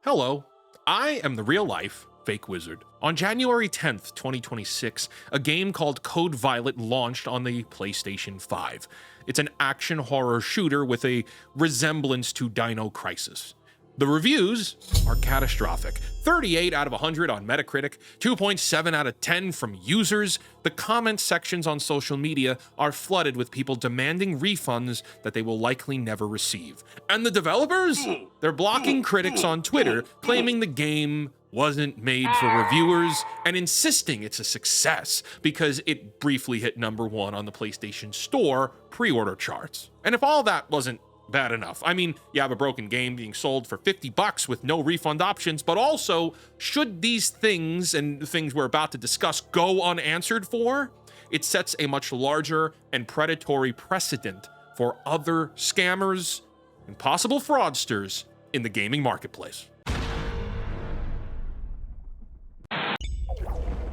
Hello, I am the real-life Fake Wizard. On January 10th, 2026, a game called Code Violet launched on the PlayStation 5. It's an action horror shooter with a resemblance to Dino Crisis. The reviews are catastrophic. 38 out of 100 on Metacritic, 2.7 out of 10 from users. The comment sections on social media are flooded with people demanding refunds that they will likely never receive. And the developers? They're blocking critics on Twitter, claiming the game wasn't made for reviewers and insisting it's a success because it briefly hit #1 on the PlayStation Store pre-order charts. And if all that wasn't bad enough, I mean, you have a broken game being sold for $50 with no refund options, but also, should these things and the things we're about to discuss go unanswered for, it sets a much larger and predatory precedent for other scammers and possible fraudsters in the gaming marketplace.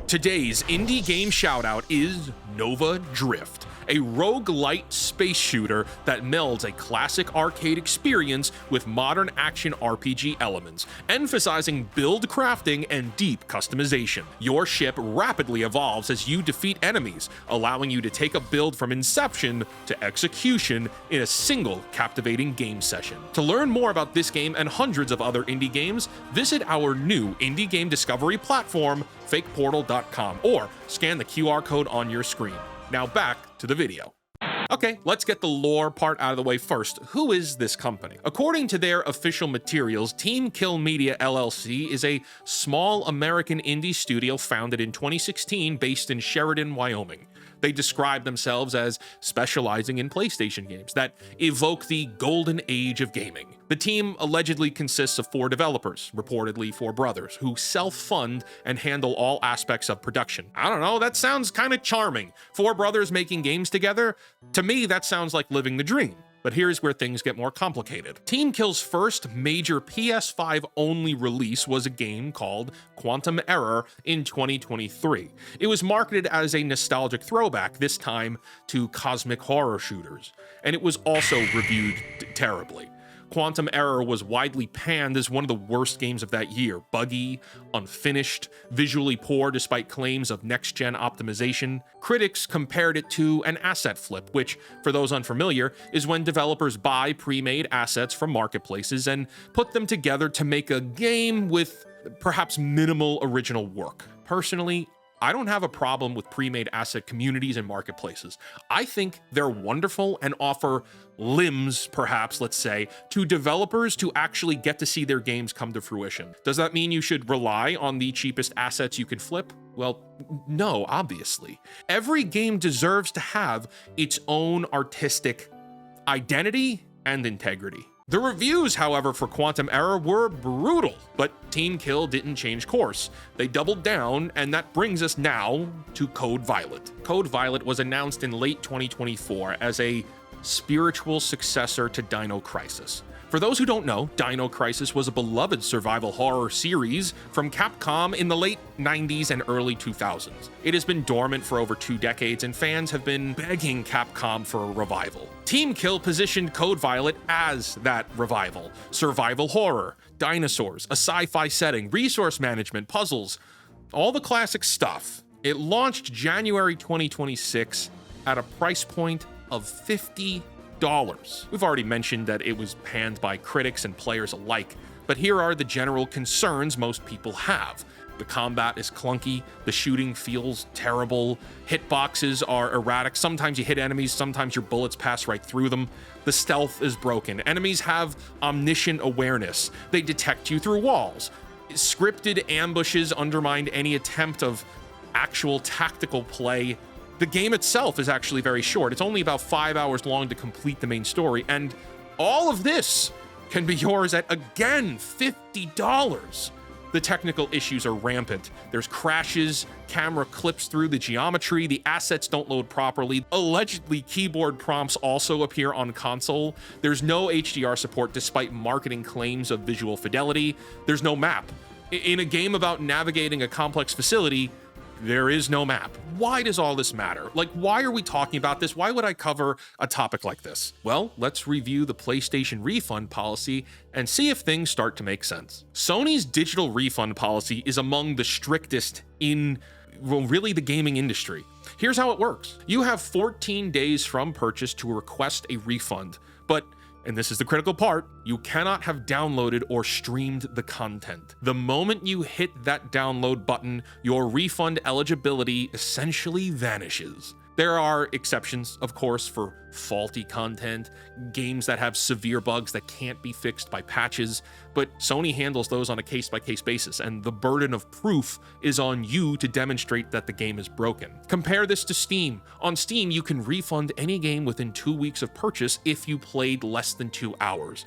Today's indie game shoutout is Nova Drift, a roguelite space shooter that melds a classic arcade experience with modern action RPG elements, emphasizing build crafting and deep customization. Your ship rapidly evolves as you defeat enemies, allowing you to take a build from inception to execution in a single captivating game session. To learn more about this game and hundreds of other indie games, visit our new indie game discovery platform, fakeportal.com, or scan the QR code on your screen. Now back to the video. Okay, let's get the lore part out of the way first. Who is this company? According to their official materials, Team Kill Media LLC is a small American indie studio founded in 2016 based in Sheridan, Wyoming. They describe themselves as specializing in PlayStation games that evoke the golden age of gaming. The team allegedly consists of 4 developers, reportedly 4 brothers, who self-fund and handle all aspects of production. I don't know, that sounds kind of charming. 4 brothers making games together? To me, that sounds like living the dream. But here's where things get more complicated. Team Kill's first major PS5-only release was a game called Quantum Error in 2023. It was marketed as a nostalgic throwback, this time to cosmic horror shooters, and it was also reviewed terribly. Quantum Error was widely panned as one of the worst games of that year. Buggy, unfinished, visually poor despite claims of next-gen optimization. Critics compared it to an asset flip, which, for those unfamiliar, is when developers buy pre-made assets from marketplaces and put them together to make a game with perhaps minimal original work. Personally, I don't have a problem with pre-made asset communities and marketplaces. I think they're wonderful and offer limbs, perhaps, let's say, to developers to actually get to see their games come to fruition. Does that mean you should rely on the cheapest assets you can flip? Well, no, obviously. Every game deserves to have its own artistic identity and integrity. The reviews, however, for Quantum Error were brutal, but Team Kill didn't change course. They doubled down, and that brings us now to Code Violet. Code Violet was announced in late 2024 as a spiritual successor to Dino Crisis. For those who don't know, Dino Crisis was a beloved survival horror series from Capcom in the late 90s and early 2000s. It has been dormant for over 2 decades, and fans have been begging Capcom for a revival. Team Kill positioned Code Violet as that revival. Survival horror, dinosaurs, a sci-fi setting, resource management, puzzles, all the classic stuff. It launched January 2026 at a price point of $50. We've already mentioned that it was panned by critics and players alike, but here are the general concerns most people have. The combat is clunky, the shooting feels terrible, hitboxes are erratic, sometimes you hit enemies, sometimes your bullets pass right through them. The stealth is broken, enemies have omniscient awareness, they detect you through walls. Scripted ambushes undermine any attempt of actual tactical play. The game itself is actually very short. It's only about 5 hours long to complete the main story, and all of this can be yours at, again, $50. The technical issues are rampant. There's crashes, camera clips through the geometry, the assets don't load properly. Allegedly, keyboard prompts also appear on console. There's no HDR support despite marketing claims of visual fidelity. There's no map. In a game about navigating a complex facility, There is no map. Why does all this matter? Like, why are we talking about this? Why would I cover a topic like this? Well, let's review the PlayStation refund policy and see if things start to make sense. Sony's digital refund policy is among the strictest in, well, really the gaming industry. Here's how it works. You have 14 days from purchase to request a refund, but, and this is the critical part, you cannot have downloaded or streamed the content. The moment you hit that download button, your refund eligibility essentially vanishes. There are exceptions, of course, for faulty content, games that have severe bugs that can't be fixed by patches, but Sony handles those on a case-by-case basis, and the burden of proof is on you to demonstrate that the game is broken. Compare this to Steam. On Steam, you can refund any game within 2 weeks of purchase if you played less than 2 hours.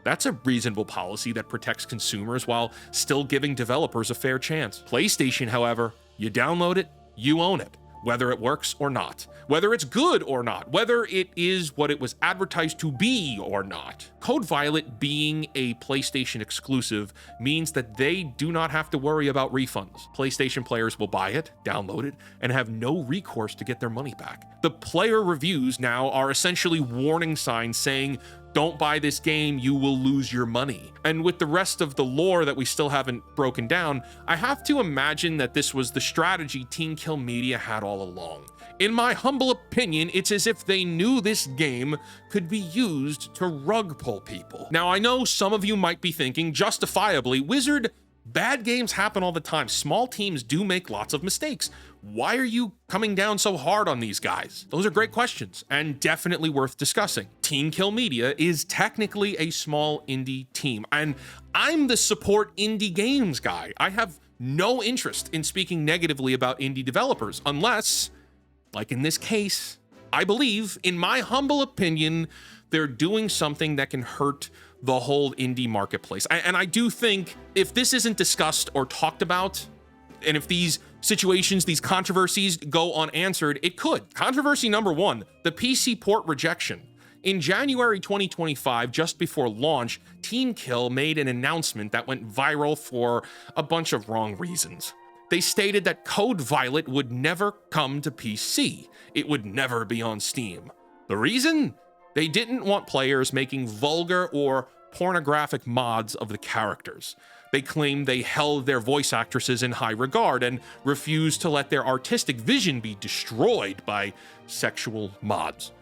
That's a reasonable policy that protects consumers while still giving developers a fair chance. PlayStation, however, you download it, you own it. Whether it works or not, whether it's good or not, whether it is what it was advertised to be or not. Code Violet being a PlayStation exclusive means that they do not have to worry about refunds. PlayStation players will buy it, download it, and have no recourse to get their money back. The player reviews now are essentially warning signs saying, don't buy this game, you will lose your money. And with the rest of the lore that we still haven't broken down, I have to imagine that this was the strategy Team Kill Media had all along. In my humble opinion, it's as if they knew this game could be used to rug pull people. Now, I know some of you might be thinking, justifiably, Wizard, bad games happen all the time. Small teams do make lots of mistakes. Why are you coming down so hard on these guys? Those are great questions and definitely worth discussing. Team Kill Media is technically a small indie team, and I'm the support indie games guy. I have no interest in speaking negatively about indie developers unless, like in this case, I believe, in my humble opinion, they're doing something that can hurt the whole indie marketplace. And I do think if this isn't discussed or talked about, and if these situations, these controversies go unanswered, it could. Controversy number 1, the PC port rejection. In January 2025, just before launch, Team Kill made an announcement that went viral for a bunch of wrong reasons. They stated that Code Violet would never come to PC. It would never be on Steam. The reason? They didn't want players making vulgar or pornographic mods of the characters. They claimed they held their voice actresses in high regard and refused to let their artistic vision be destroyed by sexual mods.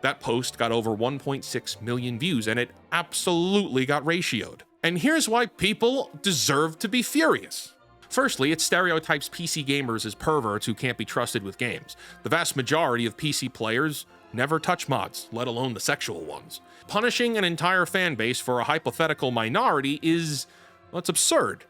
That post got over 1.6 million views, and it absolutely got ratioed. And here's why people deserve to be furious. Firstly, it stereotypes PC gamers as perverts who can't be trusted with games. The vast majority of PC players never touch mods, let alone the sexual ones. Punishing an entire fan base for a hypothetical minority is, well, it's absurd.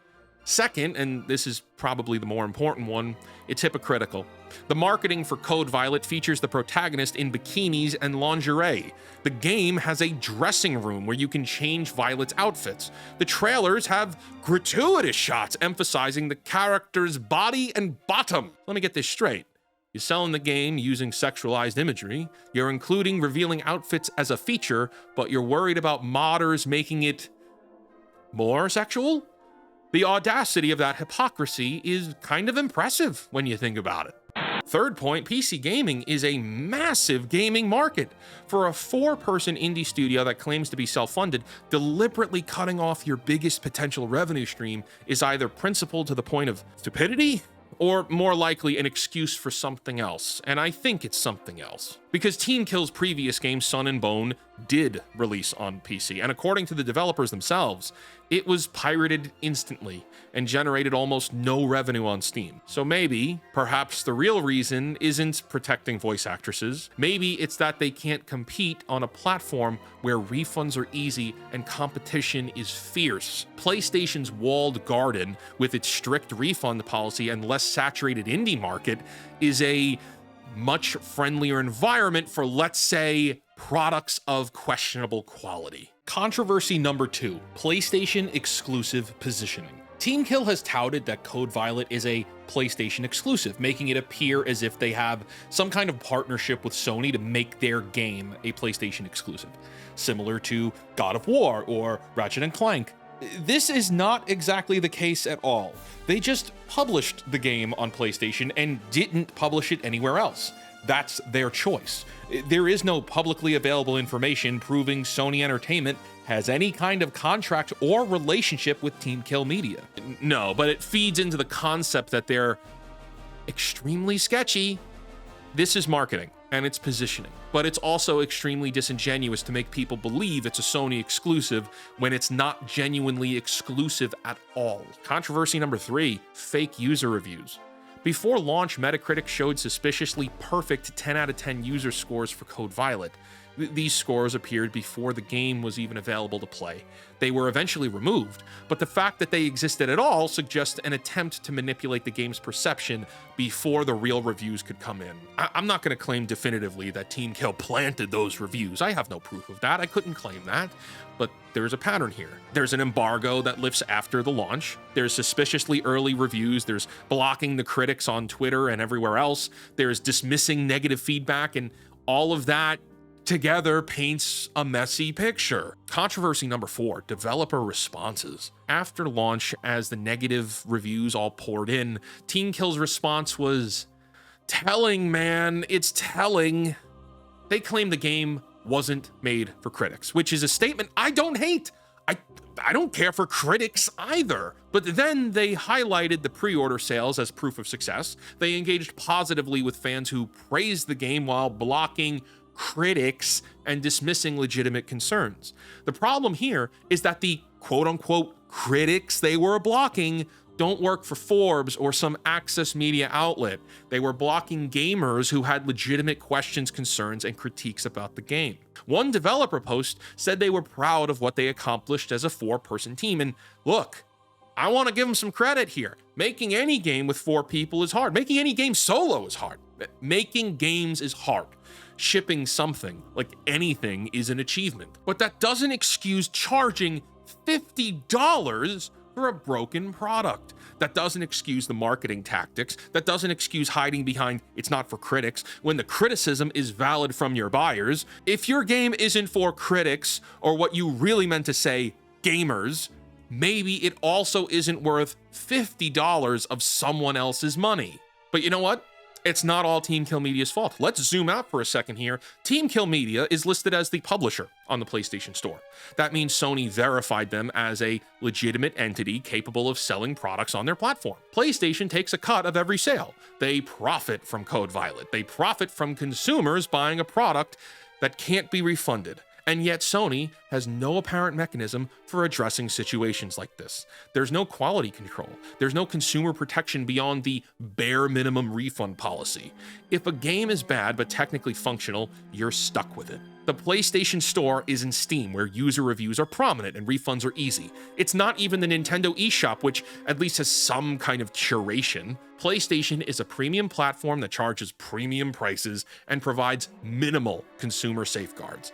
Second, and this is probably the more important one, it's hypocritical. The marketing for Code Violet features the protagonist in bikinis and lingerie. The game has a dressing room where you can change Violet's outfits. The trailers have gratuitous shots emphasizing the character's body and bottom. Let me get this straight. You're selling the game using sexualized imagery, you're including revealing outfits as a feature, but you're worried about modders making it more sexual? The audacity of that hypocrisy is kind of impressive when you think about it. Third point, PC gaming is a massive gaming market. For a 4-person indie studio that claims to be self-funded, deliberately cutting off your biggest potential revenue stream is either principled to the point of stupidity, or more likely an excuse for something else, and I think it's something else. Because Team Kill's previous game, Sun and Bone, did release on PC, and according to the developers themselves, it was pirated instantly and generated almost no revenue on Steam. So maybe, perhaps the real reason isn't protecting voice actresses, maybe it's that they can't compete on a platform where refunds are easy and competition is fierce. PlayStation's walled garden, with its strict refund policy and less saturated indie market, is a much friendlier environment for, let's say, products of questionable quality. Controversy number 2, PlayStation exclusive positioning. Team Kill has touted that Code Violet is a PlayStation exclusive, making it appear as if they have some kind of partnership with Sony to make their game a PlayStation exclusive, similar to God of War or Ratchet & Clank. This is not exactly the case at all. They just published the game on PlayStation and didn't publish it anywhere else. That's their choice. There is no publicly available information proving Sony Entertainment has any kind of contract or relationship with Team Kill Media. No, but it feeds into the concept that they're extremely sketchy. This is marketing and it's positioning, but it's also extremely disingenuous to make people believe it's a Sony exclusive when it's not genuinely exclusive at all. Controversy number 3, fake user reviews. Before launch, Metacritic showed suspiciously perfect 10 out of 10 user scores for Code Violet. These scores appeared before the game was even available to play. They were eventually removed, but the fact that they existed at all suggests an attempt to manipulate the game's perception before the real reviews could come in. I'm not going to claim definitively that Team Kill planted those reviews. I have no proof of that. I couldn't claim that. But there's a pattern here. There's an embargo that lifts after the launch. There's suspiciously early reviews. There's blocking the critics on Twitter and everywhere else. There's dismissing negative feedback, and all of that together paints a messy picture. Controversy number 4, developer responses. After launch, as the negative reviews all poured in, Team Kill's response was telling, man. It's telling. They claim the game wasn't made for critics, which is a statement I don't hate. I don't care for critics either. But then they highlighted the pre-order sales as proof of success. They engaged positively with fans who praised the game while blocking critics and dismissing legitimate concerns. The problem here is that the quote-unquote critics they were blocking don't work for Forbes or some access media outlet. They were blocking gamers who had legitimate questions, concerns, and critiques about the game. One developer post said they were proud of what they accomplished as a 4-person team. And look, I want to give them some credit here. Making any game with 4 people is hard. Making any game solo is hard. Making games is hard. Shipping something, like anything, is an achievement. But that doesn't excuse charging $50 for a broken product. That doesn't excuse the marketing tactics. That doesn't excuse hiding behind "it's not for critics" when the criticism is valid from your buyers. If your game isn't for critics, or what you really meant to say, gamers, maybe it also isn't worth $50 of someone else's money. But you know what? It's not all Team Kill Media's fault. Let's zoom out for a second here. Team Kill Media is listed as the publisher on the PlayStation Store. That means Sony verified them as a legitimate entity capable of selling products on their platform. PlayStation takes a cut of every sale. They profit from Code Violet. They profit from consumers buying a product that can't be refunded. And yet Sony has no apparent mechanism for addressing situations like this. There's no quality control. There's no consumer protection beyond the bare minimum refund policy. If a game is bad but technically functional, you're stuck with it. The PlayStation Store is in Steam, where user reviews are prominent and refunds are easy. It's not even the Nintendo eShop, which at least has some kind of curation. PlayStation is a premium platform that charges premium prices and provides minimal consumer safeguards.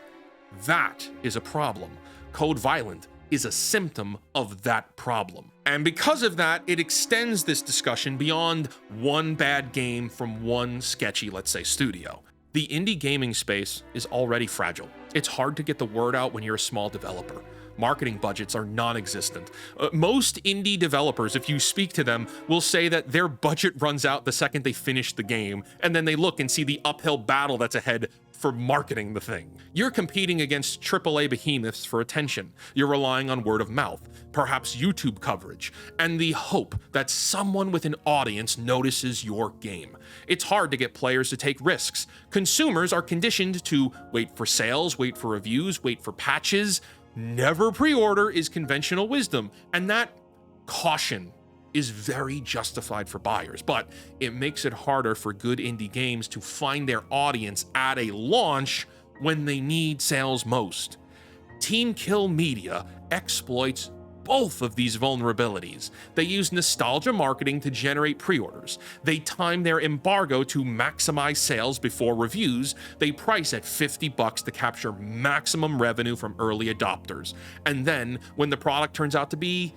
That is a problem. Code Violet is a symptom of that problem. And because of that, it extends this discussion beyond one bad game from one sketchy, let's say, studio. The indie gaming space is already fragile. It's hard to get the word out when you're a small developer. Marketing budgets are non-existent. Most indie developers, if you speak to them, will say that their budget runs out the second they finish the game, and then they look and see the uphill battle that's ahead for marketing the thing. You're competing against AAA behemoths for attention. You're relying on word of mouth, perhaps YouTube coverage, and the hope that someone with an audience notices your game. It's hard to get players to take risks. Consumers are conditioned to wait for sales, wait for reviews, wait for patches. Never pre-order is conventional wisdom, and that caution is very justified for buyers, but it makes it harder for good indie games to find their audience at a launch when they need sales most. Team Kill Media exploits both of these vulnerabilities. They use nostalgia marketing to generate pre-orders. They time their embargo to maximize sales before reviews. They price at $50 to capture maximum revenue from early adopters. And then, when the product turns out to be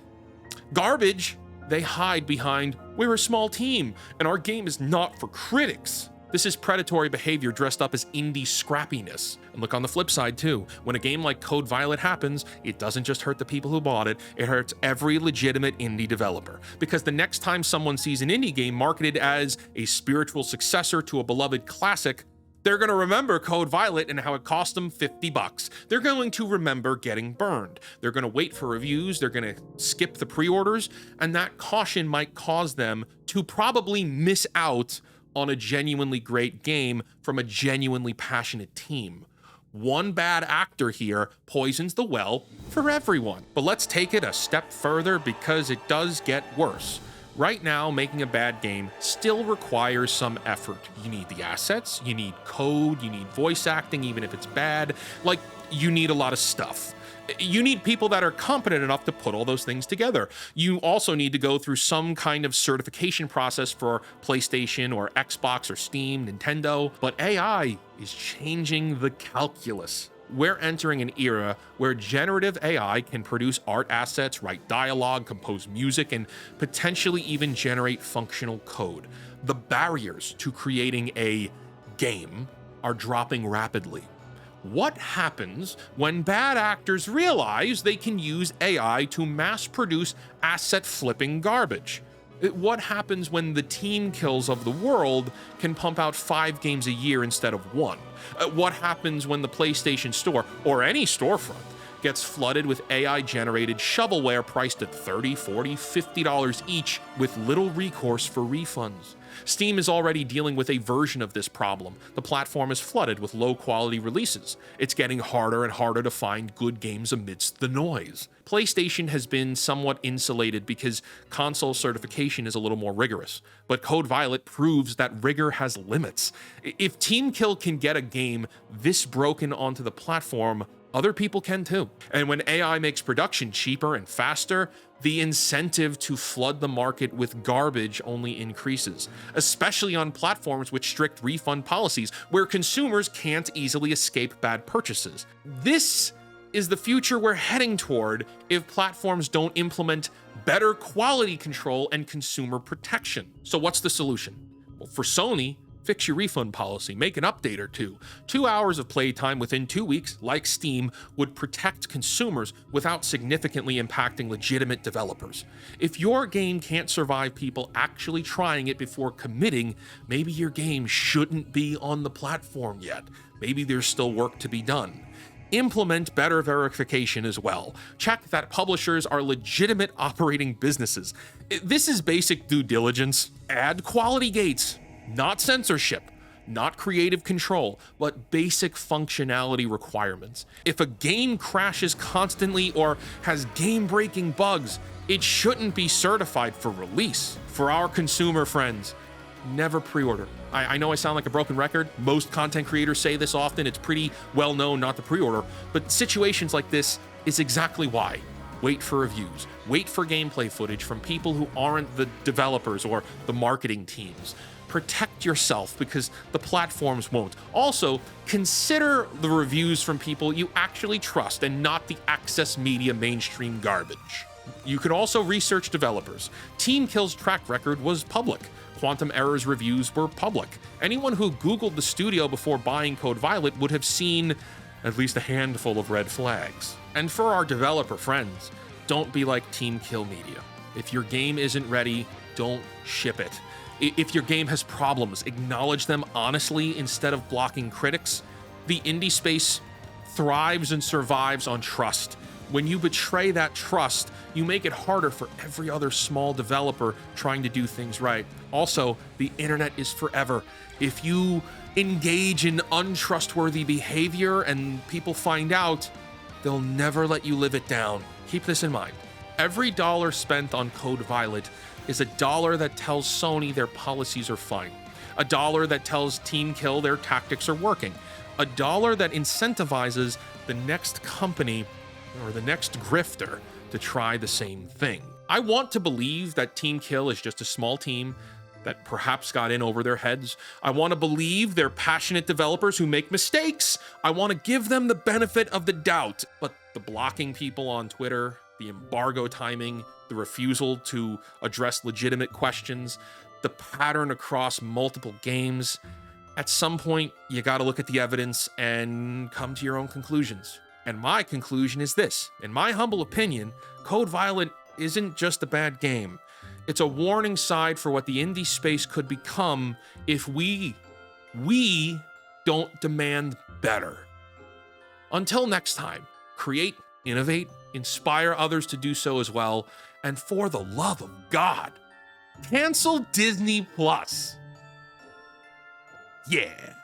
garbage, they hide behind, "we're a small team, and our game is not for critics." This is predatory behavior dressed up as indie scrappiness. And look on the flip side too. When a game like Code Violet happens, it doesn't just hurt the people who bought it, it hurts every legitimate indie developer. Because the next time someone sees an indie game marketed as a spiritual successor to a beloved classic, they're going to remember Code Violet and how it cost them $50. They're going to remember getting burned. They're going to wait for reviews, they're going to skip the pre-orders, and that caution might cause them to probably miss out on a genuinely great game from a genuinely passionate team. One bad actor here poisons the well for everyone. But let's take it a step further because it does get worse. Right now, making a bad game still requires some effort. You need the assets, you need code, you need voice acting, even if it's bad. Like, you need a lot of stuff. You need people that are competent enough to put all those things together. You also need to go through some kind of certification process for PlayStation or Xbox or Steam, Nintendo. But AI is changing the calculus. We're entering an era where generative AI can produce art assets, write dialogue, compose music, and potentially even generate functional code. The barriers to creating a game are dropping rapidly. What happens when bad actors realize they can use AI to mass produce asset flipping garbage? What happens when the team kills of the world can pump out 5 games a year instead of 1? What happens when the PlayStation Store, or any storefront, gets flooded with AI-generated shovelware priced at $30, $40, $50 each with little recourse for refunds? Steam is already dealing with a version of this problem. The platform is flooded with low-quality releases. It's getting harder and harder to find good games amidst the noise. PlayStation has been somewhat insulated because console certification is a little more rigorous, but Code Violet proves that rigor has limits. If Team Kill can get a game this broken onto the platform, other people can too. And when AI makes production cheaper and faster, the incentive to flood the market with garbage only increases, especially on platforms with strict refund policies where consumers can't easily escape bad purchases. This is the future we're heading toward if platforms don't implement better quality control and consumer protection. So what's the solution? Well, for Sony, fix your refund policy, make an update or two. 2 hours of playtime within 2 weeks, like Steam, would protect consumers without significantly impacting legitimate developers. If your game can't survive people actually trying it before committing, maybe your game shouldn't be on the platform yet. Maybe there's still work to be done. Implement better verification as well. Check that publishers are legitimate operating businesses. This is basic due diligence. Add quality gates. Not censorship, not creative control, but basic functionality requirements. If a game crashes constantly or has game-breaking bugs, it shouldn't be certified for release. For our consumer friends, never pre-order. I know I sound like a broken record. Most content creators say this often. It's pretty well known not to pre-order, but situations like this is exactly why. Wait for reviews. Wait for gameplay footage from people who aren't the developers or the marketing teams. Protect yourself because the platforms won't. Also, consider the reviews from people you actually trust and not the access media mainstream garbage. You can also research developers. Team Kill's track record was public. Quantum Error's reviews were public. Anyone who Googled the studio before buying Code Violet would have seen at least a handful of red flags. And for our developer friends, don't be like Team Kill Media. If your game isn't ready, don't ship it. If your game has problems, acknowledge them honestly instead of blocking critics. The indie space thrives and survives on trust. When you betray that trust, you make it harder for every other small developer trying to do things right. Also, the internet is forever. If you engage in untrustworthy behavior and people find out, they'll never let you live it down. Keep this in mind. Every dollar spent on Code Violet is a dollar that tells Sony their policies are fine. A dollar that tells Team Kill their tactics are working. A dollar that incentivizes the next company or the next grifter to try the same thing. I want to believe that Team Kill is just a small team that perhaps got in over their heads. I want to believe they're passionate developers who make mistakes. I want to give them the benefit of the doubt. But the blocking people on Twitter, the embargo timing, the refusal to address legitimate questions, the pattern across multiple games, At some point, you gotta look at the evidence and come to your own conclusions. And my conclusion is this: in my humble opinion, Code Violet isn't just a bad game. It's a warning sign for what the indie space could become if we don't demand better. Until next time, create, innovate, inspire others to do so as well, and for the love of God, cancel Disney Plus. Yeah.